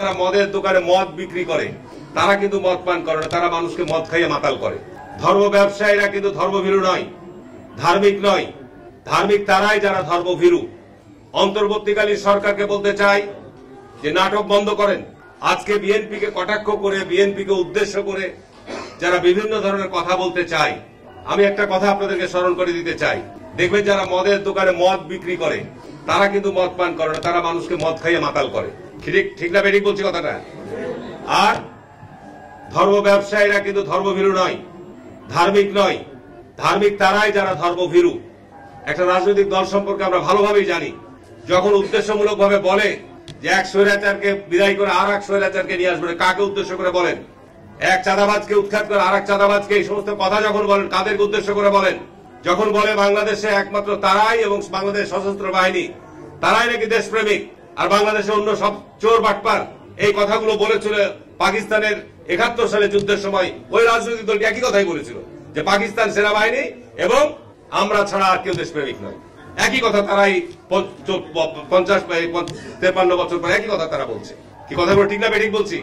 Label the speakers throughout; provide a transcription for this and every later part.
Speaker 1: যারা মদের দোকানে মদ বিক্রি করে তারা কিন্তু মদ পান করে না, তারা মানুষকে মদ খাইয়ে মাতাল করে। ধর্ম ব্যবসায়ীরা কিন্তু ধর্মভীরু নয়, ধার্মিক নয়। ধার্মিক তারাই যারা ধর্মভীরু। অন্তর্বর্তীকালীন সরকারকে বলতে চাই যে নাটক বন্ধ করেন। আজকে বিএনপিকে কটাক্ষ করে, বিএনপিকে উদ্দেশ্য করে যারা বিভিন্ন ধরনের কথা বলতে চায়, আমি একটা কথা আপনাদেরকে স্মরণ করে দিতে চাই। দেখবেন যারা মদের দোকানে মদ বিক্রি করে তারা কিন্তু মদ পান করে না, তারা মানুষকে মদ খাইয়ে মাতাল করে। ঠিক না বেঠিক বলছি কথাটা? আর ধর্ম ব্যবসায়ীরা কিন্তু ধর্মভীরু নয়, ধার্মিক নয়। ধার্মিক তারাই যারা ধর্মভীরু। একটা রাজনৈতিক দল সম্পর্কে আমরা ভালোভাবেই জানি, যখন উদ্দেশ্যমূলক ভাবে বলে যে এক স্বৈরাচারকে বিদায় করে আর এক স্বৈরাচারকে নিয়ে আসবে, কাকে উদ্দেশ্য করে বলেন? এক চাঁদাবাজকে উৎখাত করে আর এক চাঁদাবাজকে, এই সমস্ত কথা যখন বলেন কাদেরকে উদ্দেশ্য করে বলেন? যখন বলে বাংলাদেশে একমাত্র তারাই এবং বাংলাদেশ সশস্ত্র বাহিনী তারাই নাকি দেশপ্রেমিক আর বাংলাদেশে অন্য সব চোর বাটপার, এই কথাগুলো বলেছিল পাকিস্তানের ৭১ সালে যুদ্ধের সময় ওই রাজনৈতিক দলটি একই কথাই বলেছিল যে পাকিস্তান সেনাবাহিনী এবং আমরা ছাড়া আর কেউ দেশপ্রেমিক নয়। একই কথা তারাই ৫০-৫৩ বছর পর একই কথা তারা বলছে। কি কথাগুলো ঠিক না বেঠিক বলছি?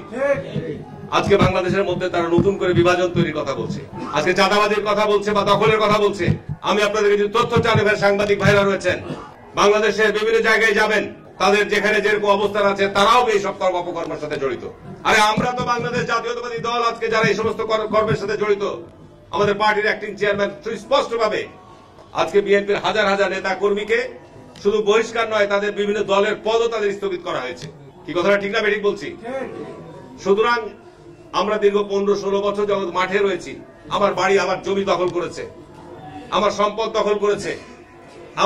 Speaker 1: আজকে বাংলাদেশের মধ্যে তারা নতুন করে বিভাজন তৈরির কথা বলছে, আজকে চাঁদাবাজির কথা বলছে বা দখলের কথা বলছে। আমি আপনাদের কিছু তথ্য জানাবেন, সাংবাদিক ভাইরা রয়েছেন, বাংলাদেশের বিভিন্ন জায়গায় যাবেন, তাদের যেখানে যেরকম অবস্থান আছে তারাও এই সব অপকর্মের সাথে জড়িত। আরে আমরা তো বাংলাদেশ জাতীয়তাবাদী দল, আজকে যারা এই সমস্ত কর্মের সাথে জড়িত, আমাদের পার্টির অ্যাক্টিং চেয়ারম্যান সুস্পষ্ট ভাবে আজকে বিএনপির হাজার হাজার নেতা কর্মীকে শুধু বহিষ্কার নয়, তাদের বিভিন্ন দলের পদও তাদের স্থগিত করা হয়েছে। কি কথাটা ঠিক না বেঠিক বলছি? সুতরাং আমরা দীর্ঘ ১৫-১৬ বছর যখন মাঠে রয়েছি, আমার বাড়ি আমার জমি দখল করেছে, আমার সম্পদ দখল করেছে,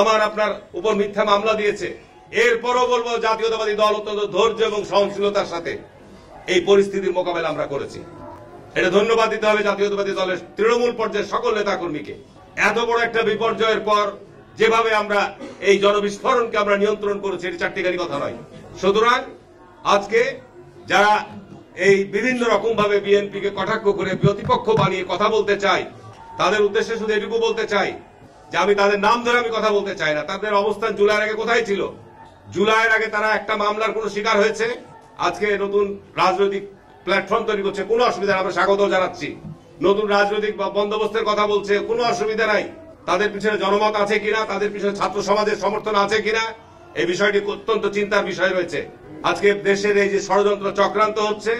Speaker 1: আমার আপনার উপর মিথ্যা মামলা দিয়েছে। এরপরও বলবো জাতীয়তাবাদী দল অত্যন্ত ধৈর্য এবং সহনশীলতার সাথে এই পরিস্থিতির মোকাবেলা আমরা করেছি। এটা ধন্যবাদ দিতে হবে জাতীয়তাবাদী দলের তৃণমূল পর্যায়ের সকল নেতা কর্মীকে। এত বড় একটা বিপর্যয়ের পর যেভাবে আমরা এই জনবিস্ফোরণকে আমরা নিয়ন্ত্রণ করেছি, এটি চারটিখানি কথা নয়। সুতরাং আজকে যারা এই বিভিন্ন রকম ভাবে বিএনপিকে কটাক্ষ করে প্রতিপক্ষ বানিয়ে কথা বলতে চাই, তাদের উদ্দেশ্যে শুধু এটুকু বলতে চাই যে আমি তাদের নাম ধরে আমি কথা বলতে চাই না। তাদের অবস্থান জুলাইয়ের আগে কোথায় ছিল? জুলাইয়ের আগে তারা একটা মামলার কোন শিকার হয়েছে, আজকে নতুন রাজনৈতিক প্ল্যাটফর্ম তৈরি করছে, কোনো অসুবিধা নেই, আমরা স্বাগত জানাচ্ছি। নতুন রাজনৈতিক বন্দোবস্তের কথা বলছে, কোনো অসুবিধা নাই। তাদের পিছনে জনমত আছে কিনা, তাদের পিছনে ছাত্র সমাজের সমর্থন আছে কিনা, এই বিষয়টি অত্যন্ত চিন্তার বিষয় রয়েছে। আজকে দেশের এই যে ষড়যন্ত্র চক্রান্ত হচ্ছে,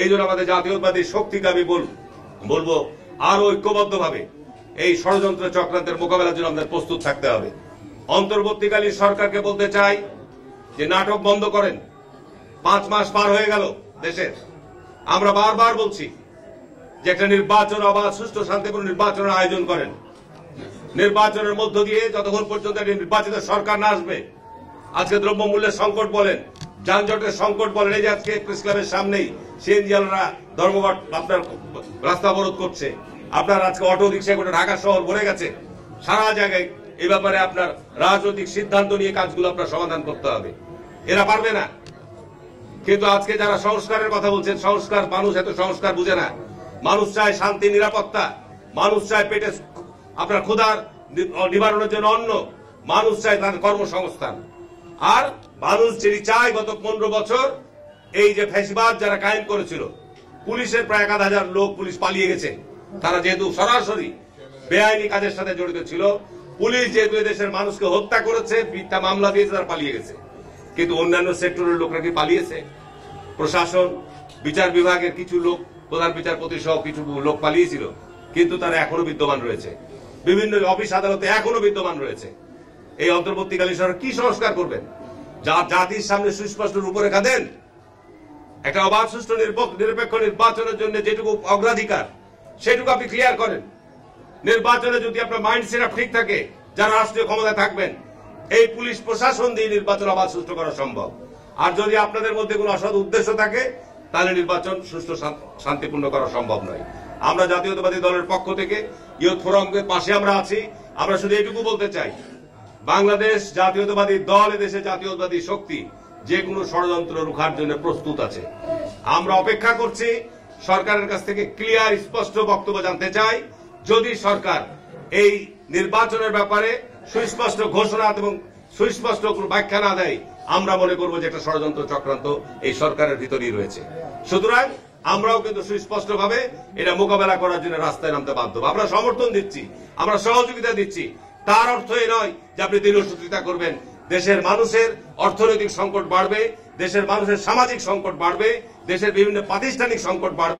Speaker 1: এই জন্য আমাদের জাতীয়তাবাদী শক্তিকে আমি বলবো আরো ঐক্যবদ্ধভাবে এই ষড়যন্ত্র চক্রান্তের মোকাবেলার জন্য আমাদের প্রস্তুত থাকতে হবে। অন্তর্বর্তীকালীন সরকারকে বলতে চাই যে নাটক বন্ধ করেন। ৫ মাস পার হয়ে গেল দেশের, আমরা বারবার বলছি যে একটা নির্বাচন, অবাধ সুষ্ঠু শান্তিপূর্ণ নির্বাচনের আয়োজন করেন। নির্বাচনের মধ্য দিয়ে যতক্ষণ পর্যন্ত একটি নির্বাচিত সরকার না আসবে, আজকে দ্রব্যমূল্যের সংকট বলেন, যানজটের সংকট বলেন, এই যে আজকে প্রেস ক্লাবের সামনেই সিএনজিওয়ালারা ধর্মঘট আপনার রাস্তা অবরোধ করছে, আপনার আজকে অটো রিক্সা করে ঢাকা শহর ভরে গেছে, সারা জায়গায় এই ব্যাপারে আপনার রাজনৈতিক সিদ্ধান্ত নিয়ে কাজগুলো আপনার সমাধান করতে হবে। এরা পারবে না। কিন্তু আজকে যারা সংস্কারের কথা বলছেন, সংস্কার, মানুষ এত সংস্কার বুঝে না। মানুষ চায় শান্তি, নিরাপত্তা, মানুষ চায় পেটে আপনার ক্ষুধার নিবারণের জন্য অন্ন, মানুষ চায় তার কর্মসংস্থান। আর মানুষ যেটি চায়, গত ১৫ বছর এই যে ফ্যাসিবাদ যারা কায়েম করেছিল, পুলিশের প্রায় ১,০০০ লোক পুলিশ পালিয়ে গেছে। তারা যেহেতু সরাসরি বেআইনি কাজের সাথে জড়িত ছিল, পুলিশ যেহেতু দেশের মানুষকে হত্যা করেছে, মিথ্যা মামলা দিয়েছে, তারা পালিয়ে গেছে। কিন্তু অন্যান্য সেক্টরের লোকরা কি পালিয়েছে? প্রশাসন, বিচার বিভাগের কিছু লোক, প্রধান বিচারপতি সহ কিছু লোক পালিয়েছিল, কিন্তু তারা এখনো বিদ্যমান রয়েছে, বিভিন্ন অফিস আদালতে এখনো বিদ্যমান রয়েছে। এই অন্তর্বর্তীকালীন সরকার কি সংস্কার করবেন? যা জাতির সামনে সুস্পষ্ট রূপরেখা দেন। একটা অবাধ সুষ্ঠু নিরপেক্ষ নির্বাচনের জন্য যেটুকু অগ্রাধিকার, সেটুকু আপনি ক্লিয়ার করেন। নির্বাচনে যদি আপনার মাইন্ডসেট ঠিক থাকে, যারা রাষ্ট্রীয় ক্ষমতায় থাকবেন, এই পুলিশ প্রশাসন দিয়ে নির্বাচন আবাদ সুষ্ঠু করা সম্ভব। আর যদি আপনাদের মধ্যে কোনো অসৎ উদ্দেশ্য থাকে, তাহলে নির্বাচন সুষ্ঠু শান্তিপূর্ণ করা সম্ভব নয়। আমরা জাতীয়তাবাদী দলের পক্ষ থেকে ইয়ুথ ফোরামের পাশে আমরা আছি। আমরা শুধু এটুকু বলতে চাই, বাংলাদেশ জাতীয়তাবাদী দল, এদেশে জাতীয়তাবাদী শক্তি যে কোনো ষড়যন্ত্র রুখার জন্য প্রস্তুত আছে। আমরা অপেক্ষা করছি সরকারের কাছ থেকে ক্লিয়ার স্পষ্ট বক্তব্য জানতে চাই। যদি সরকার এই নির্বাচনের ব্যাপারে সুস্পষ্ট ঘোষণা এবং সুস্পষ্ট কোনো ব্যাখ্যা না দেয়, আমরা মনে করবো যে একটা ষড়যন্ত্র চক্রান্ত এই সরকারের ভিতরেই রয়েছে। সুতরাং আমরাও কিন্তু সুস্পষ্ট ভাবে এটা মোকাবেলা করার জন্য রাস্তায় নামতে বাধ্য। আমরা সমর্থন দিচ্ছি, আমরা সহযোগিতা দিচ্ছি, তার অর্থ এই নয় যে আপনি দীর্ঘসূত্রিতা করবেন। দেশের মানুষের অর্থনৈতিক সংকট বাড়বে, দেশের মানুষের সামাজিক সংকট বাড়বে, দেশের বিভিন্ন প্রাতিষ্ঠানিক সংকট বাড়বে।